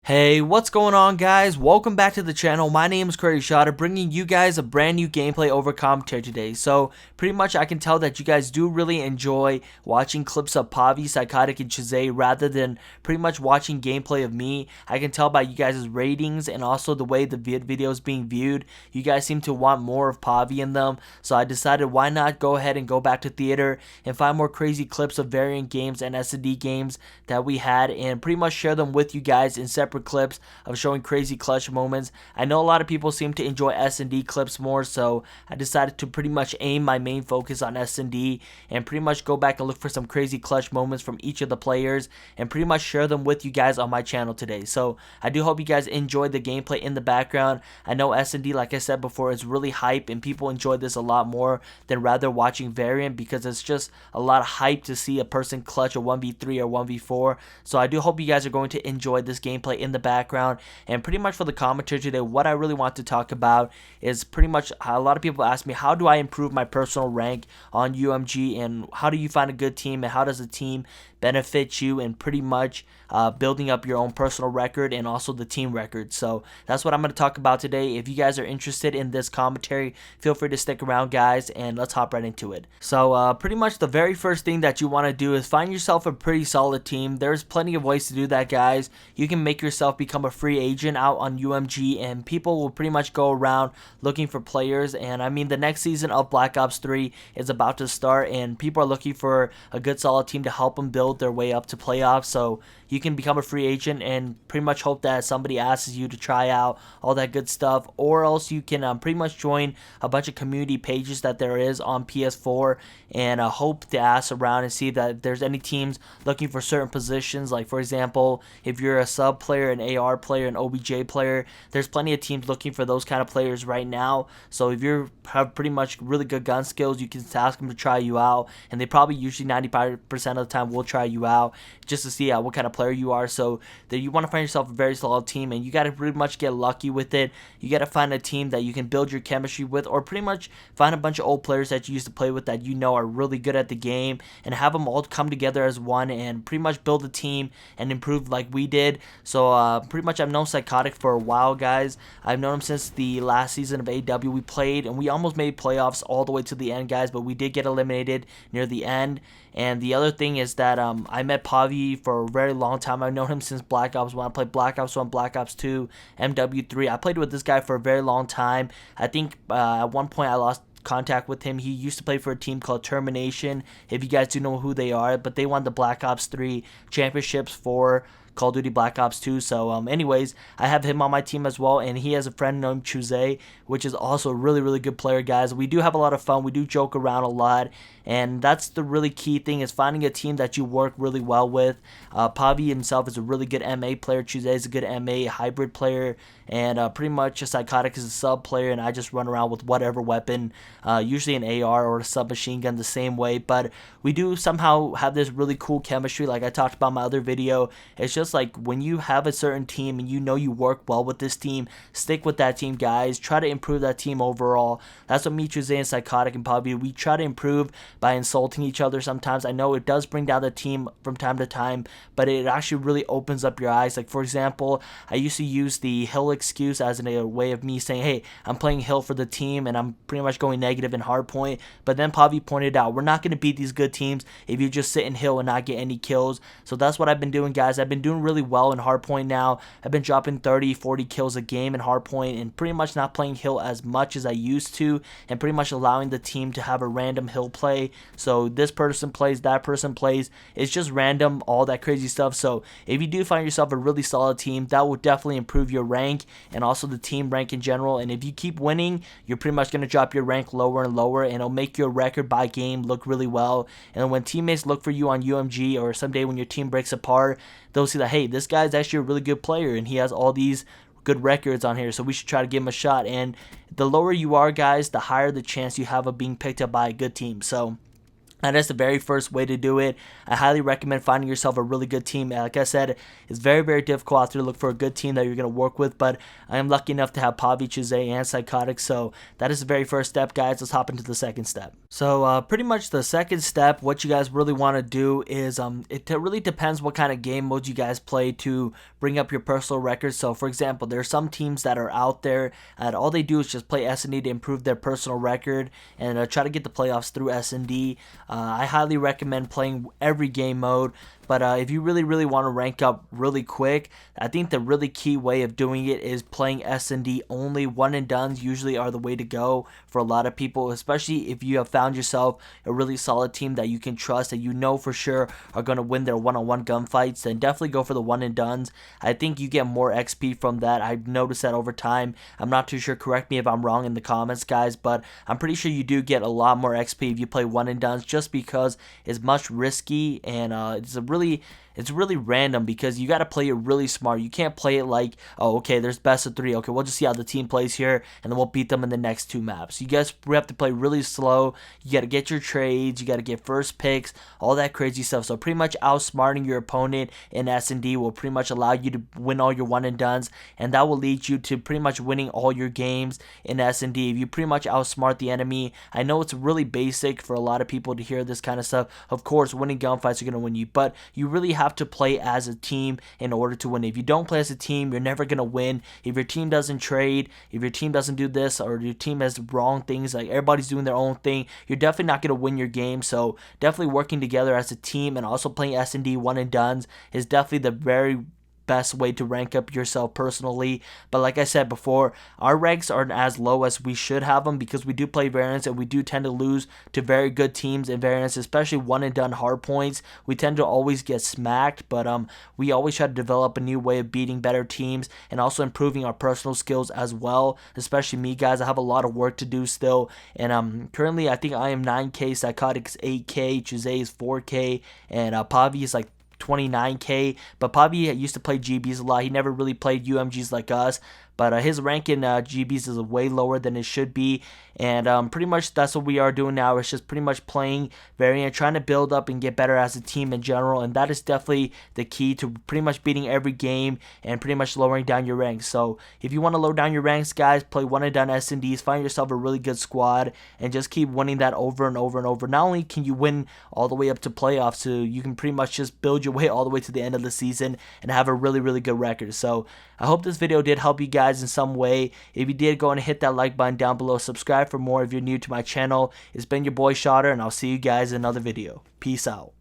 Hey, what's going on, guys? Welcome back to the channel. My name is Curry Shotter, bringing you guys a brand new gameplay over commentary today. So, pretty much I can tell that you guys do really enjoy watching clips of Pavi, Psychotic, and Chizay rather than pretty much watching gameplay of me. I can tell by you guys' ratings and also the way the video is being viewed. You guys seem to want more of Pavi in them. So I decided why not go ahead and go back to theater and find more crazy clips of variant games and S&D games that we had and pretty much share them with you guys in separate clips of showing crazy clutch moments. I know a lot of people seem to enjoy S&D clips more, so I decided to pretty much aim my main focus on S&D and pretty much go back and look for some crazy clutch moments from each of the players and pretty much share them with you guys on my channel today. So I do hope you guys enjoyed the gameplay in the background. I know S&D, like I said before, is really hype and people enjoy this a lot more than rather watching variant because it's just a lot of hype to see a person clutch a 1v3 or 1v4. So I do hope you guys are going to enjoy this gameplay in the background. And pretty much for the commentary today, what I really want to talk about is pretty much a lot of people ask me, how do I improve my personal rank on UMG and how do you find a good team and how does a team benefit you and pretty much building up your own personal record and also the team record. So that's what I'm going to talk about today. If you guys are interested in this commentary, feel free to stick around, guys, and let's hop right into it. So pretty much the very first thing that you want to do is find yourself a pretty solid team. There's plenty of ways to do that, guys. You can make yourself become a free agent out on UMG and people will pretty much go around looking for players. And I mean, the next season of Black Ops 3 is about to start and people are looking for a good solid team to help them build their way up to playoffs. So you can become a free agent and pretty much hope that somebody asks you to try out all that good stuff, or else you can pretty much join a bunch of community pages that there is on PS4 and hope to ask around and see that if there's any teams looking for certain positions. Like for example, if you're a sub player, an AR player, an OBJ player, there's plenty of teams looking for those kind of players right now. So if you have pretty much really good gun skills, you can ask them to try you out, and they probably usually 95% of the time will try you out just to see what kind of player you are. So that you want to find yourself a very solid team and you got to pretty much get lucky with it. You got to find a team that you can build your chemistry with, or pretty much find a bunch of old players that you used to play with that you know are really good at the game and have them all come together as one and pretty much build a team and improve like we did. So pretty much I've known Psychotic for a while, guys. I've known him since the last season of AW. We played and we almost made playoffs all the way to the end, guys, but we did get eliminated near the end. And the other thing is that I met Pavi for a very long time. I've known him since Black Ops 1. I played Black Ops 1, Black Ops 2, MW3. I played with this guy for a very long time. I think at one point I lost contact with him. He used to play for a team called Termination, if you guys do know who they are, but they won the Black Ops 3 championships for Call of Duty Black Ops 2. So anyways, I have him on my team as well, and he has a friend named Chuzay, which is also a really good player, guys. We do have a lot of fun. We do joke around a lot, and that's the really key thing, is finding a team that you work really well with. Pavi himself is a really good MA player. Chuzay is a good MA hybrid player, and pretty much a Psychotic is a sub player, and I just run around with whatever weapon, usually an AR or a submachine gun the same way. But we do somehow have this really cool chemistry, like I talked about in my other video. It's just like when you have a certain team and you know you work well with this team, stick with that team, guys. Try to improve that team overall. That's what me, Chuzay, and Psychotic and Pavi, we try to improve by insulting each other sometimes. I know it does bring down the team from time to time, but it actually really opens up your eyes. Like for example, I used to use the Hill excuse as a way of me saying, hey, I'm playing Hill for the team and I'm pretty much going negative in hardpoint. But then Pavi pointed out, we're not going to beat these good teams if you just sit in Hill and not get any kills. So that's what I've been doing, guys. I've been doing really well in hardpoint now. I've been dropping 30-40 kills a game in hardpoint and pretty much not playing Hill as much as I used to, and pretty much allowing the team to have a random Hill play. So this person plays, that person plays. It's just random, all that crazy stuff. So if you do find yourself a really solid team, that will definitely improve your rank and also the team rank in general. And if you keep winning, you're pretty much going to drop your rank lower and lower, and it'll make your record by game look really well. And when teammates look for you on UMG, or someday when your team breaks apart, they'll see that, hey, this guy's actually a really good player and he has all these good records on here, so we should try to give him a shot. And the lower you are, guys, the higher the chance you have of being picked up by a good team. So And that's the very first way to do it. I highly recommend finding yourself a really good team. Like I said, it's very, very difficult out there to look for a good team that you're going to work with, but I am lucky enough to have Pavi, Chuzay, and Psychotic, so that is the very first step, guys. Let's hop into the second step. So pretty much the second step, what you guys really want to do is, it really depends what kind of game mode you guys play to bring up your personal records. So for example, there are some teams that are out there, and all they do is just play S&D to improve their personal record and try to get the playoffs through S&D. I highly recommend playing every game mode, but if you really want to rank up really quick, I think the really key way of doing it is playing S&D only. One and dones usually are the way to go for a lot of people, especially if you have found yourself a really solid team that you can trust, that you know for sure are going to win their one-on-one gunfights. Then definitely go for the one and dones. I think you get more XP from that. I've noticed that over time. I'm not too sure. Correct me if I'm wrong in the comments, guys, but I'm pretty sure you do get a lot more XP if you play one and dones, just because it's much risky, and it's really random because you got to play it really smart. You can't play it like, oh, okay, there's best of 3. Okay, we'll just see how the team plays here, and then we'll beat them in the next 2 maps. You guys have to play really slow. You got to get your trades. You got to get first picks, all that crazy stuff. So pretty much outsmarting your opponent in S&D will pretty much allow you to win all your one and dones, and that will lead you to pretty much winning all your games in S&D. If you pretty much outsmart the enemy, I know it's really basic for a lot of people to hear this kind of stuff. Of course, winning gunfights are going to win you, but you really have to play as a team in order to win. If you don't play as a team, you're never going to win. If your team doesn't trade, if your team doesn't do this, or your team has wrong things, like everybody's doing their own thing, you're definitely not going to win your game. So definitely working together as a team and also playing S&D one and dones is definitely the very best way to rank up yourself personally. But like I said before, our ranks aren't as low as we should have them because we do play variants, and we do tend to lose to very good teams in variants, especially one and done hard points. We tend to always get smacked, but we always try to develop a new way of beating better teams and also improving our personal skills as well. Especially me, guys, I have a lot of work to do still, and currently I think I am 9K, Psychotic is 8K, Chuzay is 4K, and Pavi is like 29K, but Pavi used to play GBs a lot. He never really played UMGs like us, but his rank in GBs is way lower than it should be, and pretty much that's what we are doing now. It's just pretty much playing variant, trying to build up and get better as a team in general, and that is definitely the key to pretty much beating every game and pretty much lowering down your ranks. So if you want to lower down your ranks, guys, play one and done S&Ds, find yourself a really good squad, and just keep winning that over and over and over. Not only can you win all the way up to playoffs, so you can pretty much just build your way all the way to the end of the season and have a really good record. So I hope this video did help you guys in some way. If you did, go and hit that like button down below. Subscribe for more if you're new to my channel. It's been your boy Shotter, and I'll see you guys in another video. Peace out.